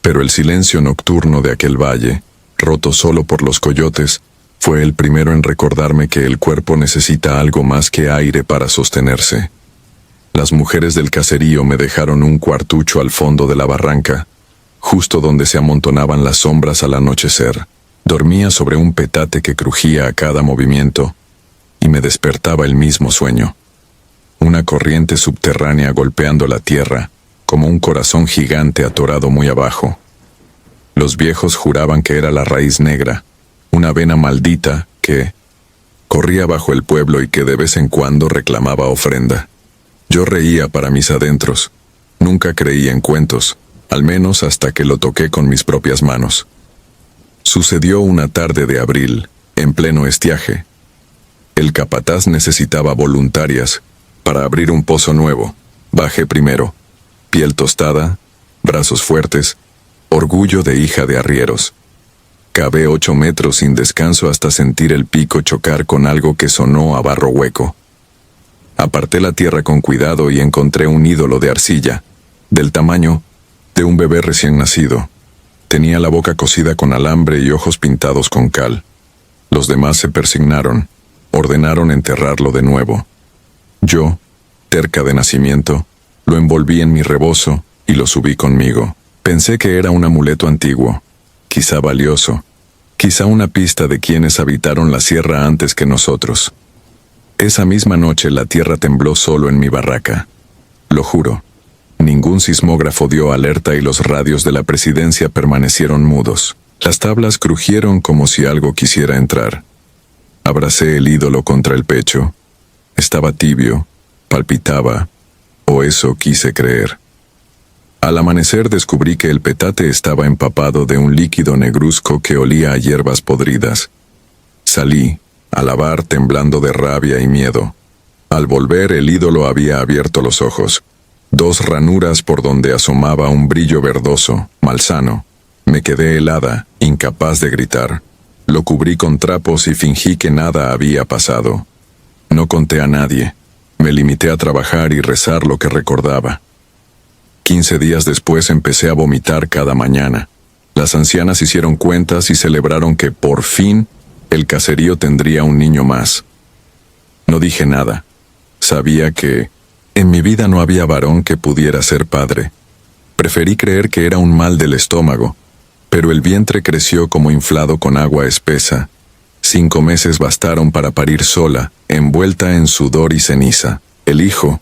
Pero el silencio nocturno de aquel valle, roto solo por los coyotes, fue el primero en recordarme que el cuerpo necesita algo más que aire para sostenerse. Las mujeres del caserío me dejaron un cuartucho al fondo de la barranca, justo donde se amontonaban las sombras al anochecer. Dormía sobre un petate que crujía a cada movimiento, y me despertaba el mismo sueño. Una corriente subterránea golpeando la tierra, como un corazón gigante atorado muy abajo. Los viejos juraban que era la raíz negra, una vena maldita que corría bajo el pueblo y que de vez en cuando reclamaba ofrenda. Yo reía para mis adentros. Nunca creí en cuentos, al menos hasta que lo toqué con mis propias manos. Sucedió una tarde de abril, en pleno estiaje. El capataz necesitaba voluntarias para abrir un pozo nuevo. Bajé primero. Piel tostada, brazos fuertes, orgullo de hija de arrieros. Cavé 8 metros sin descanso hasta sentir el pico chocar con algo que sonó a barro hueco. Aparté la tierra con cuidado y encontré un ídolo de arcilla, del tamaño de un bebé recién nacido. Tenía la boca cosida con alambre y ojos pintados con cal. Los demás se persignaron, ordenaron enterrarlo de nuevo. Yo, terca de nacimiento, lo envolví en mi rebozo y lo subí conmigo. Pensé que era un amuleto antiguo, quizá valioso, quizá una pista de quienes habitaron la sierra antes que nosotros. Esa misma noche la tierra tembló solo en mi barraca. Lo juro. Ningún sismógrafo dio alerta y los radios de la presidencia permanecieron mudos. Las tablas crujieron como si algo quisiera entrar. Abracé el ídolo contra el pecho. Estaba tibio, palpitaba, o eso quise creer. Al amanecer descubrí que el petate estaba empapado de un líquido negruzco que olía a hierbas podridas. Salí, a lavar temblando de rabia y miedo. Al volver el ídolo había abierto los ojos. 2 ranuras por donde asomaba un brillo verdoso, malsano. Me quedé helada, incapaz de gritar. Lo cubrí con trapos y fingí que nada había pasado. No conté a nadie. Me limité a trabajar y rezar lo que recordaba. 15 días después empecé a vomitar cada mañana. Las ancianas hicieron cuentas y celebraron que, por fin, el caserío tendría un niño más. No dije nada. Sabía que en mi vida no había varón que pudiera ser padre. Preferí creer que era un mal del estómago, pero el vientre creció como inflado con agua espesa. 5 meses bastaron para parir sola, envuelta en sudor y ceniza. El hijo,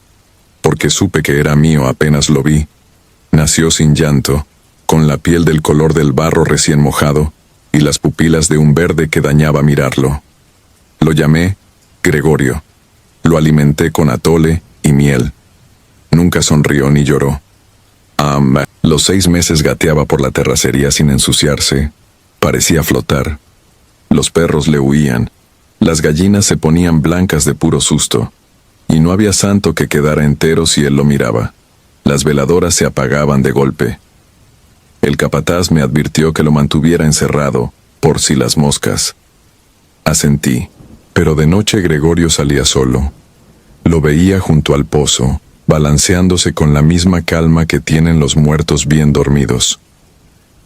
porque supe que era mío apenas lo vi, nació sin llanto, con la piel del color del barro recién mojado y las pupilas de un verde que dañaba mirarlo. Lo llamé Gregorio. Lo alimenté con atole y miel. Nunca sonrió ni lloró. Los 6 meses gateaba por la terracería sin ensuciarse. Parecía flotar. Los perros le huían. Las gallinas se ponían blancas de puro susto. Y no había santo que quedara entero si él lo miraba. Las veladoras se apagaban de golpe. El capataz me advirtió que lo mantuviera encerrado, por si las moscas. Asentí, pero de noche Gregorio salía solo. Lo veía junto al pozo, balanceándose con la misma calma que tienen los muertos bien dormidos.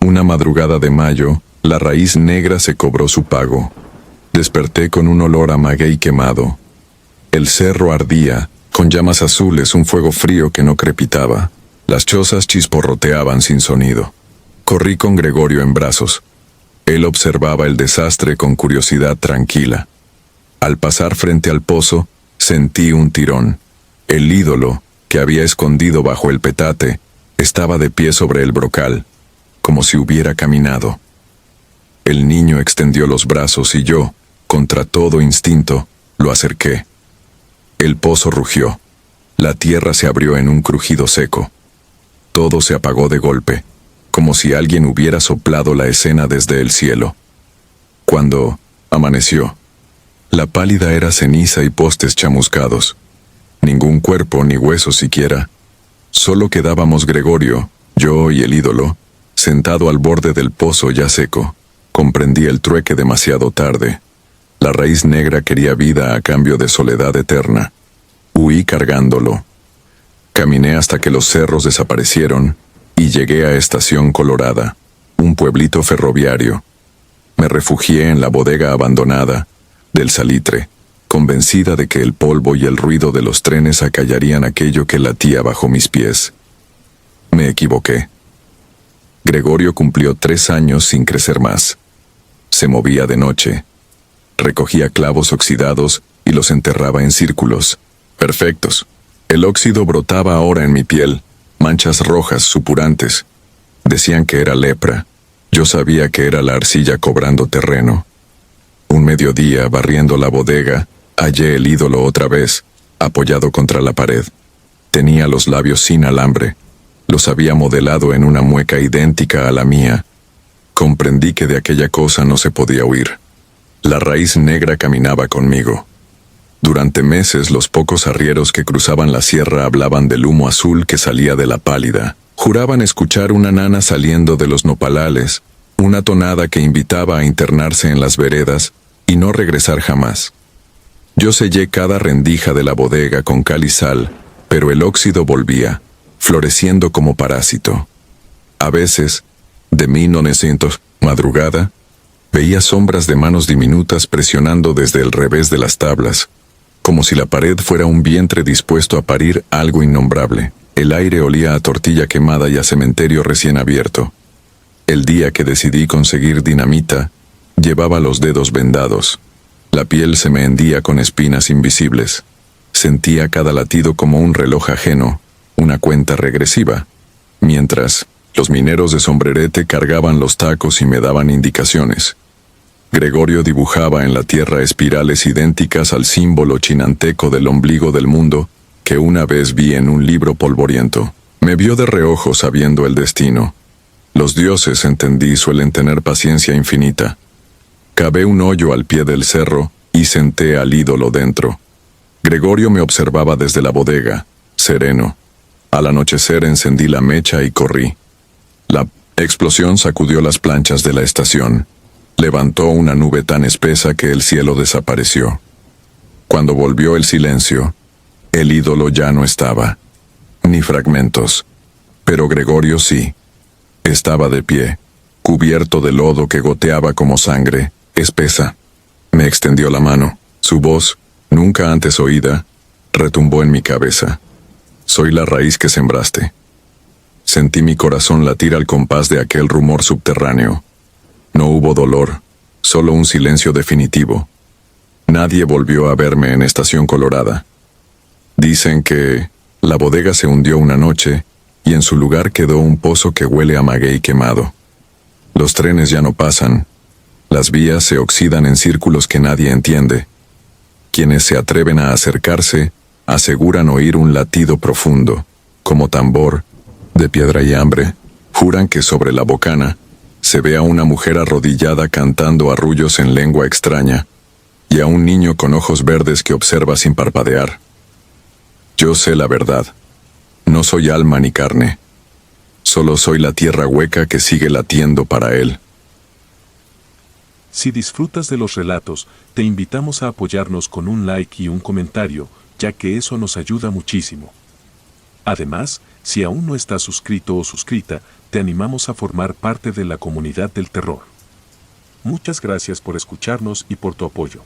Una madrugada de mayo, la raíz negra se cobró su pago. Desperté con un olor a maguey quemado. El cerro ardía, con llamas azules, un fuego frío que no crepitaba. Las chozas chisporroteaban sin sonido. Corrí con Gregorio en brazos. Él observaba el desastre con curiosidad tranquila. Al pasar frente al pozo, sentí un tirón. El ídolo, que había escondido bajo el petate, estaba de pie sobre el brocal, como si hubiera caminado. El niño extendió los brazos y yo, contra todo instinto, lo acerqué. El pozo rugió. La tierra se abrió en un crujido seco. Todo se apagó de golpe, como si alguien hubiera soplado la escena desde el cielo. Cuando amaneció, la pálida era ceniza y postes chamuscados. Ningún cuerpo ni hueso siquiera. Solo quedábamos Gregorio, yo y el ídolo, sentado al borde del pozo ya seco. Comprendí el trueque demasiado tarde. La raíz negra quería vida a cambio de soledad eterna. Huí cargándolo. Caminé hasta que los cerros desaparecieron y llegué a Estación Colorada, un pueblito ferroviario. Me refugié en la bodega abandonada del salitre, convencida de que el polvo y el ruido de los trenes acallarían aquello que latía bajo mis pies. Me equivoqué. Gregorio cumplió 3 años sin crecer más. Se movía de noche. Recogía clavos oxidados y los enterraba en círculos perfectos. El óxido brotaba ahora en mi piel, manchas rojas supurantes. Decían que era lepra. Yo sabía que era la arcilla cobrando terreno. Un mediodía, barriendo la bodega, hallé el ídolo otra vez, apoyado contra la pared. Tenía los labios sin alambre. Los había modelado en una mueca idéntica a la mía. Comprendí que de aquella cosa no se podía huir. La raíz negra caminaba conmigo. Durante meses los pocos arrieros que cruzaban la sierra hablaban del humo azul que salía de la pálida. Juraban escuchar una nana saliendo de los nopalales, una tonada que invitaba a internarse en las veredas y no regresar jamás. Yo sellé cada rendija de la bodega con cal y sal, pero el óxido volvía, floreciendo como parásito. A veces, de 1900, madrugada, veía sombras de manos diminutas presionando desde el revés de las tablas, como si la pared fuera un vientre dispuesto a parir algo innombrable. El aire olía a tortilla quemada y a cementerio recién abierto. El día que decidí conseguir dinamita, llevaba los dedos vendados. La piel se me hendía con espinas invisibles. Sentía cada latido como un reloj ajeno, una cuenta regresiva, mientras los mineros de sombrerete cargaban los tacos y me daban indicaciones. Gregorio dibujaba en la tierra espirales idénticas al símbolo chinanteco del ombligo del mundo que una vez vi en un libro polvoriento. Me vio de reojo sabiendo el destino. Los dioses, entendí, suelen tener paciencia infinita. Cavé un hoyo al pie del cerro y senté al ídolo dentro. Gregorio me observaba desde la bodega, sereno. Al anochecer encendí la mecha y corrí. La explosión sacudió las planchas de la estación. Levantó una nube tan espesa que el cielo desapareció. Cuando volvió el silencio, El ídolo ya no estaba, ni fragmentos, pero Gregorio sí. Estaba de pie, cubierto de lodo que goteaba como sangre, espesa. Me extendió la mano. Su voz, nunca antes oída, retumbó en mi cabeza. Soy la raíz que sembraste. Sentí mi corazón latir al compás de aquel rumor subterráneo. No hubo dolor, solo un silencio definitivo. Nadie volvió a verme en Estación Colorada. Dicen que la bodega se hundió una noche y en su lugar quedó un pozo que huele a maguey quemado. Los trenes ya no pasan. Las vías se oxidan en círculos que nadie entiende. Quienes se atreven a acercarse aseguran oír un latido profundo, como tambor, de piedra y hambre. Juran que sobre la bocana se ve a una mujer arrodillada cantando arrullos en lengua extraña y a un niño con ojos verdes que observa sin parpadear. Yo sé la verdad. No soy alma ni carne. Solo soy la tierra hueca que sigue latiendo para él. Si disfrutas de los relatos, te invitamos a apoyarnos con un like y un comentario, ya que eso nos ayuda muchísimo. Además, si aún no estás suscrito o suscrita, te animamos a formar parte de la comunidad del terror. Muchas gracias por escucharnos y por tu apoyo.